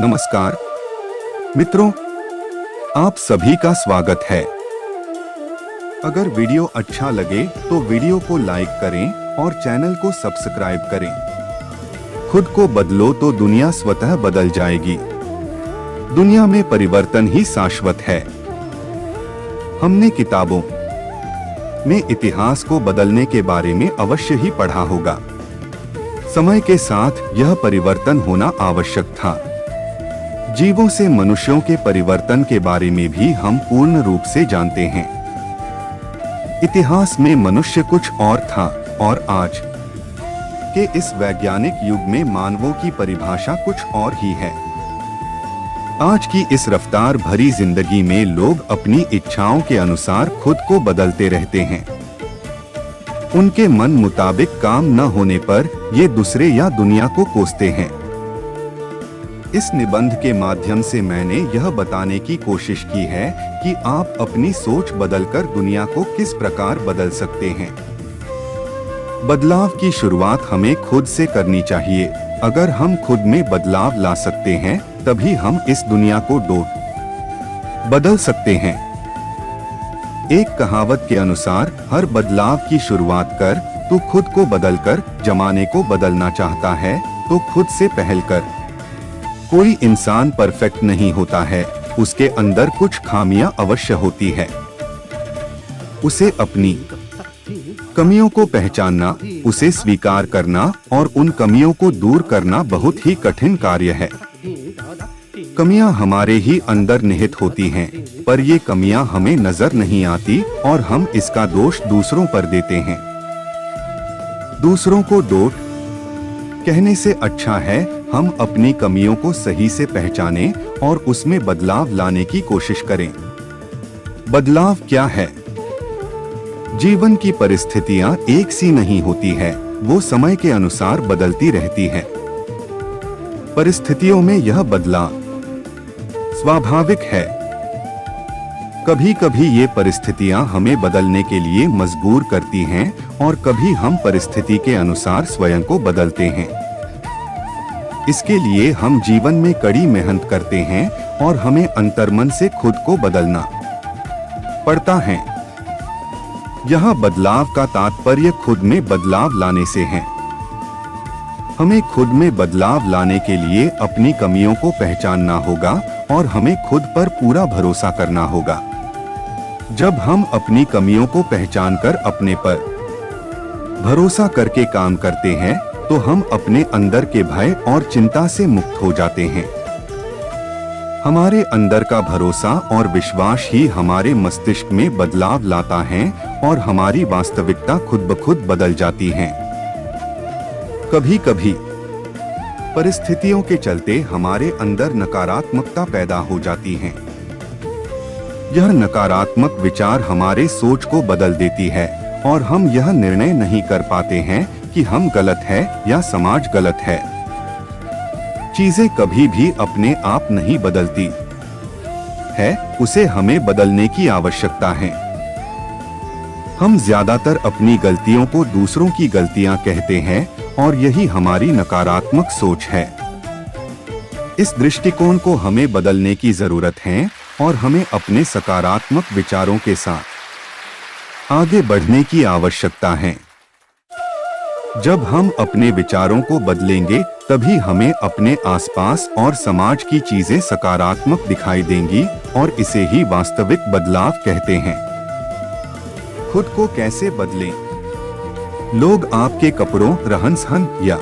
नमस्कार मित्रों, आप सभी का स्वागत है। अगर वीडियो अच्छा लगे तो वीडियो को लाइक करें और चैनल को सब्सक्राइब करें। खुद को बदलो तो दुनिया स्वतः बदल जाएगी। दुनिया में परिवर्तन ही शाश्वत है। हमने किताबों में इतिहास को बदलने के बारे में अवश्य ही पढ़ा होगा। समय के साथ यह परिवर्तन होना आवश्यक था। जीवों से मनुष्यों के परिवर्तन के बारे में भी हम पूर्ण रूप से जानते हैं। इतिहास में मनुष्य कुछ और था और आज के इस वैज्ञानिक युग में मानवों की परिभाषा कुछ और ही है। आज की इस रफ्तार भरी जिंदगी में लोग अपनी इच्छाओं के अनुसार खुद को बदलते रहते हैं। उनके मन मुताबिक काम न होने पर ये दूसरे या दुनिया को कोसते हैं। इस निबंध के माध्यम से मैंने यह बताने की कोशिश की है कि आप अपनी सोच बदलकर दुनिया को किस प्रकार बदल सकते हैं। बदलाव की शुरुआत हमें खुद से करनी चाहिए। अगर हम खुद में बदलाव ला सकते हैं तभी हम इस दुनिया को बदल सकते हैं। एक कहावत के अनुसार हर बदलाव की शुरुआत कर। तू खुद को बदलकर जमाने को बदलना चाहता है तो खुद से पहल कर। कोई इंसान परफेक्ट नहीं होता है, उसके अंदर कुछ खामियां अवश्य होती है। उसे अपनी कमियों को पहचानना, उसे स्वीकार करना और उन कमियों को दूर करना बहुत ही कठिन कार्य है। कमियां हमारे ही अंदर निहित होती हैं, पर ये कमियां हमें नजर नहीं आती और हम इसका दोष दूसरों पर देते हैं। दूसरों को दोष कहने से अच्छा है हम अपनी कमियों को सही से पहचानें और उसमें बदलाव लाने की कोशिश करें। बदलाव क्या है? जीवन की परिस्थितियां एक सी नहीं होती है, वो समय के अनुसार बदलती रहती है। परिस्थितियों में यह बदलाव स्वाभाविक है। कभी कभी ये परिस्थितियां हमें बदलने के लिए मजबूर करती हैं और कभी हम परिस्थिति के अनुसार स्वयं को बदलते हैं। इसके लिए हम जीवन में कड़ी मेहनत करते हैं और हमें अंतर्मन से खुद को बदलना पड़ता है। यह बदलाव का तात्पर्य खुद में बदलाव लाने से है। हमें खुद में बदलाव लाने के लिए अपनी कमियों को पहचानना होगा और हमें खुद पर पूरा भरोसा करना होगा। जब हम अपनी कमियों को पहचानकर अपने पर भरोसा करके काम करते हैं तो हम अपने अंदर के भय और चिंता से मुक्त हो जाते हैं। हमारे अंदर का भरोसा और विश्वास ही हमारे मस्तिष्क में बदलाव लाता है और हमारी वास्तविकता खुद ब खुद बदल जाती है। कभी कभी परिस्थितियों के चलते हमारे अंदर नकारात्मकता पैदा हो जाती है। यह नकारात्मक विचार हमारे सोच को बदल देती है और हम यह निर्णय नहीं कर पाते हैं कि हम गलत है या समाज गलत है। चीजें कभी भी अपने आप नहीं बदलती है, उसे हमें बदलने की आवश्यकता है। हम ज्यादातर अपनी गलतियों को दूसरों की गलतियां कहते हैं और यही हमारी नकारात्मक सोच है। इस दृष्टिकोण को हमें बदलने की जरूरत है और हमें अपने सकारात्मक विचारों के साथ आगे बढ़ने की आवश्यकता है। जब हम अपने विचारों को बदलेंगे तभी हमें अपने आसपास और समाज की चीजें सकारात्मक दिखाई देंगी और इसे ही वास्तविक बदलाव कहते हैं। खुद को कैसे बदलें? लोग आपके कपड़ों, रहन-सहन या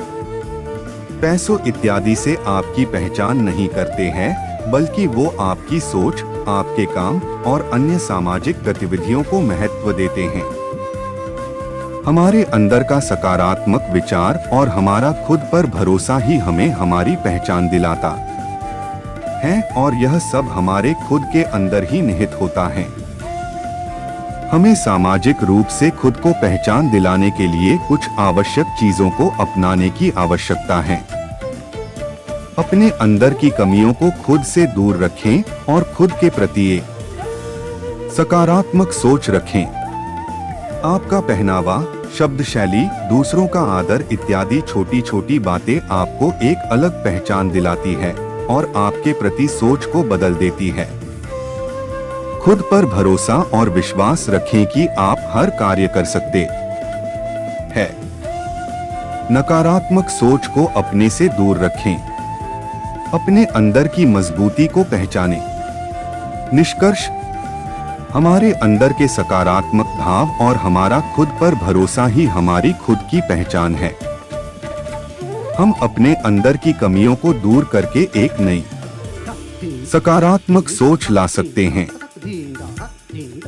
पैसों इत्यादि से आपकी पहचान नहीं करते हैं, बल्कि वो आपकी सोच, आपके काम और अन्य सामाजिक गतिविधियों को महत्व देते हैं। हमारे अंदर का सकारात्मक विचार और हमारा खुद पर भरोसा ही हमें हमारी पहचान दिलाता है और यह सब हमारे खुद के अंदर ही निहित होता है। हमें सामाजिक रूप से खुद को पहचान दिलाने के लिए कुछ आवश्यक चीजों को अपनाने की आवश्यकता है। अपने अंदर की कमियों को खुद से दूर रखें और खुद के प्रति एक सकारात्मक सोच रखें। आपका पहनावा, शब्द शैली, दूसरों का आदर इत्यादि छोटी छोटी बातें आपको एक अलग पहचान दिलाती है। और आपके प्रति सोच को बदल देती है। खुद पर भरोसा और विश्वास रखें कि आप हर कार्य कर सकते हैं। नकारात्मक सोच को अपने से दूर रखें। अपने अंदर की मजबूती को पहचानें। निष्कर्ष, हमारे अंदर के सकारात्मक भाव और हमारा खुद पर भरोसा ही हमारी खुद की पहचान है। हम अपने अंदर की कमियों को दूर करके एक नई सकारात्मक सोच ला सकते हैं।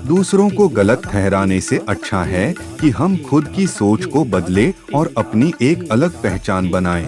दूसरों को गलत ठहराने से अच्छा है कि हम खुद की सोच को बदलें और अपनी एक अलग पहचान बनाएं।